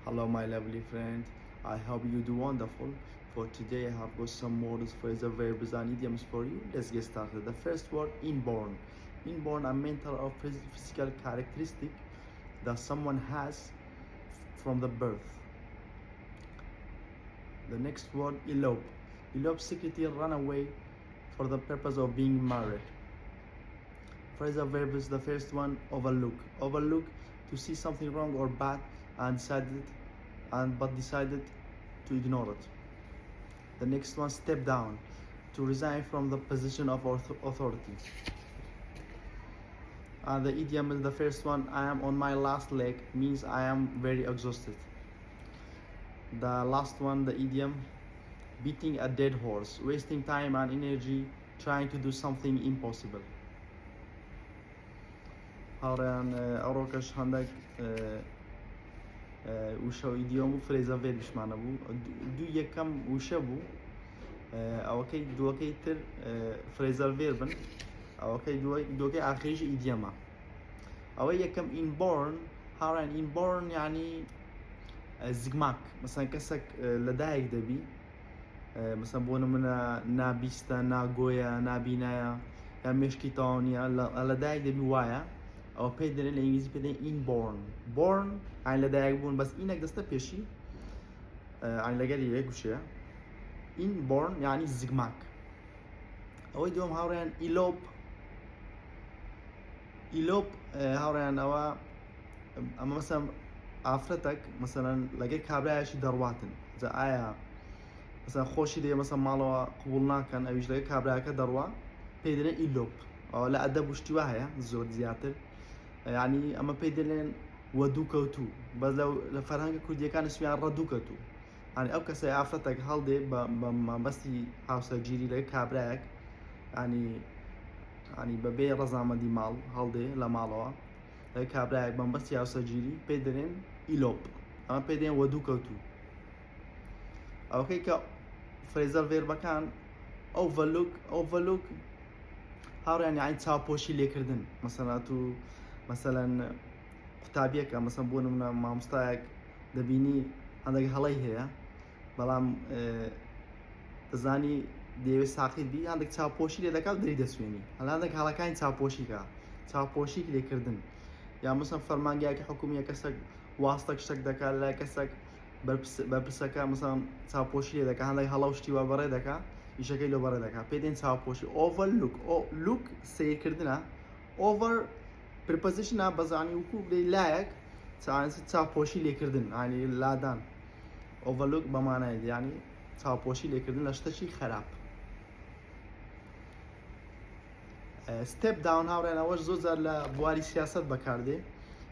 Hello my lovely friend, I hope you do wonderful. For today I have got some words, phrasal verbs and idioms for you. Let's get started. The first word, inborn. Inborn, a mental or physical characteristic that someone has from the birth. The next word, elope. Elope, secretly run away for the purpose of being married. Phrasal verb is the first one, overlook. Overlook, to see something wrong or bad and decided to ignore it. The next one, step down, to resign from the position of authority. The idiom is the first one, I am on my last leg, means I am very exhausted. The last one, the idiom, beating a dead horse, wasting time and energy trying to do something impossible. هاران أوروكش هندك وشو إديوم فريزا فيربش معنا بو دو يكم وشبو أو كي دو كيتر فريزا فيربن أو كي دو كي آخرش إديوما أو يكم inborn هاران inborn يعني زجماك مثلا كسك لدايك دبي مثلا بونا منا نابيستا ناغويا نابينايا يا مشكيتونيا لدايك دبي وايا أو بيدرن الإنجليزي بيدرن inborn born عن لدايك بون بس إنك دستا بيشي عن لقالي هيك وشيء inborn يعني زجماك أو يدوم هاوريان elope هاوريان أو أما مثلا عفرتك مثلا لقيت كابرايش درواتن إذا آية مثلا خوشي دي مثلا مالوا قبولنا كان أو يجلقي كابرايك دروا بيدرن elope أو لا أدب وشتواها زود زيادة يعني أما بيدرن ودوكوتو بس لو لفرهنگ كردية كان اسمها ردوكوتو يعني أو كسي عفرتك هالدي بمبستي هاوسا جيري لقي كابرايك يعني ببي رزامة دي مال هالدي لمالوا لقي كابرايك بمبستي هاوسا جيري بيدرن elope أما بيدرن ودوكوتو أو كيكا فريزال فيربا كان overlook هاو يعني تاپۆشی لێکردن مثلا تو مثلا قوتابیەکە مثلا بۆ نمونە مامۆستایەک دەبینی هەندێک هەڵەی هەیە بەڵام دەزانی دەیەوێت ساقیت بی هەندێک چاپۆشی لێ دەکات دەری دەسوێنی هەڵا هەندێک هەڵەکانی چاپۆشیک لێکردن یا مثلا فەرمانگایەکی حکومیە کەسێک واستەک شتێک دەکات لای کەسێک بەرپرسەکە مثلا چاپۆشی لێ دەکات هەندێک هەڵە و شتی وا بەڕێ دەکات ئیشەکەی لۆ بەڕێ دەکات پێ دێن چاپۆشی overlook سیرکردنە over prepositionە بەزانی وکو بڵێ لایەک چاپۆشی لێکردن ینی لادان overlook بەمانایە یعنی چاپۆشی لێکردن لە شتێکی خراپ. step down هاوڕێن ئەوەش زۆرجار لە بواری سیاسەت بەکاردێ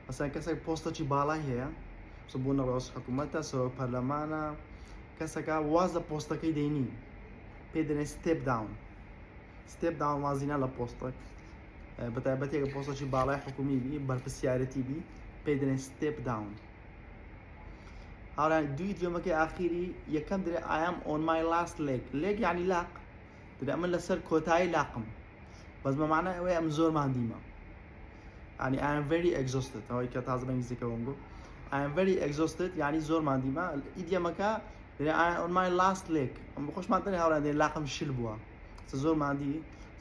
مثلا کەسێک پۆستێکی باڵای هەیە بۆ نەڕۆژ حکوومەتە سەرۆک پەرلەمانە کەسێکە واز لە پۆستەکەی دەینی پێ دەڵێن step down وازینە لە پۆستێک بەتایبەتێکە پۆستێکی باڵای حکومی بی بەرپرسیارەتی بی پێ دەڵێن step down. هاوڕێن دوو ئیدیۆمەکەی ئاخیری یەکەم دەڵێ I am on my last leg یعنی لاق دەڵێ ئەمن لەسەر کۆتایی لاقم بەس بەمانای ئەوەیە ئەم زۆر ماندیمە يعني I am very exhausted هاوی کە تازە بەنگلیزیەکەوەم گوت I am very exhausted يعني زۆر ماندیمە ئیدیۆمەکە دەڵێ I am on my last leg ئەم بەخۆشمان دەڵێ هاوڕێن دەڵێ لاقم شل بووە زۆر ماندی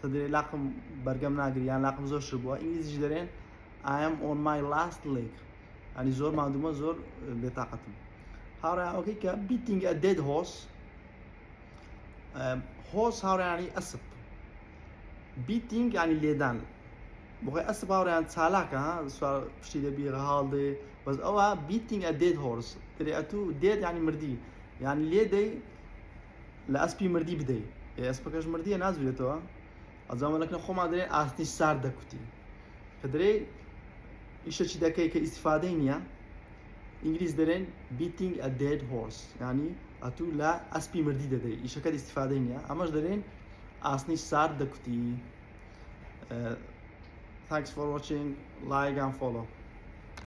دەڵێ لاقم بەرگەم ناگری یان لاقم زۆر شل بووە ئینگلیزیش دەڵێن I am on my last leg يعني زۆر ماندوومە زۆر بێتاقەتم. هاوڕێن ئەوکەی کە beating a dead horse هاوڕێن ینی ئەسپ beating يعني لێدان بۆخۆی ئەسپ هاوڕێن چالاکە ها سوار پشتی دەبی هەڵدێ بەس ئەوە beating a dead horse دەڵێ ئەتوو dead يعني مردی يعني لێ دەی لە ئەسپی مردی بدەی ئەسپەکەش مردیە نازوێتەوە ئەزانەکە خۆمان دەڵێن ئاستی سار دەکوتی کە دەڵێ ئیشەکی دەکەی کە ئیسیفادەی نییە ئینگلیز دەڵێن beating a dead horse يعني ئەتوو لە ئەسپی مردی دەدەی ئیشەکەت ئیسیفادەی نییە ئەمەش دەڵێن ئاستی سار دەکوتی. Thanks for watching, like and follow.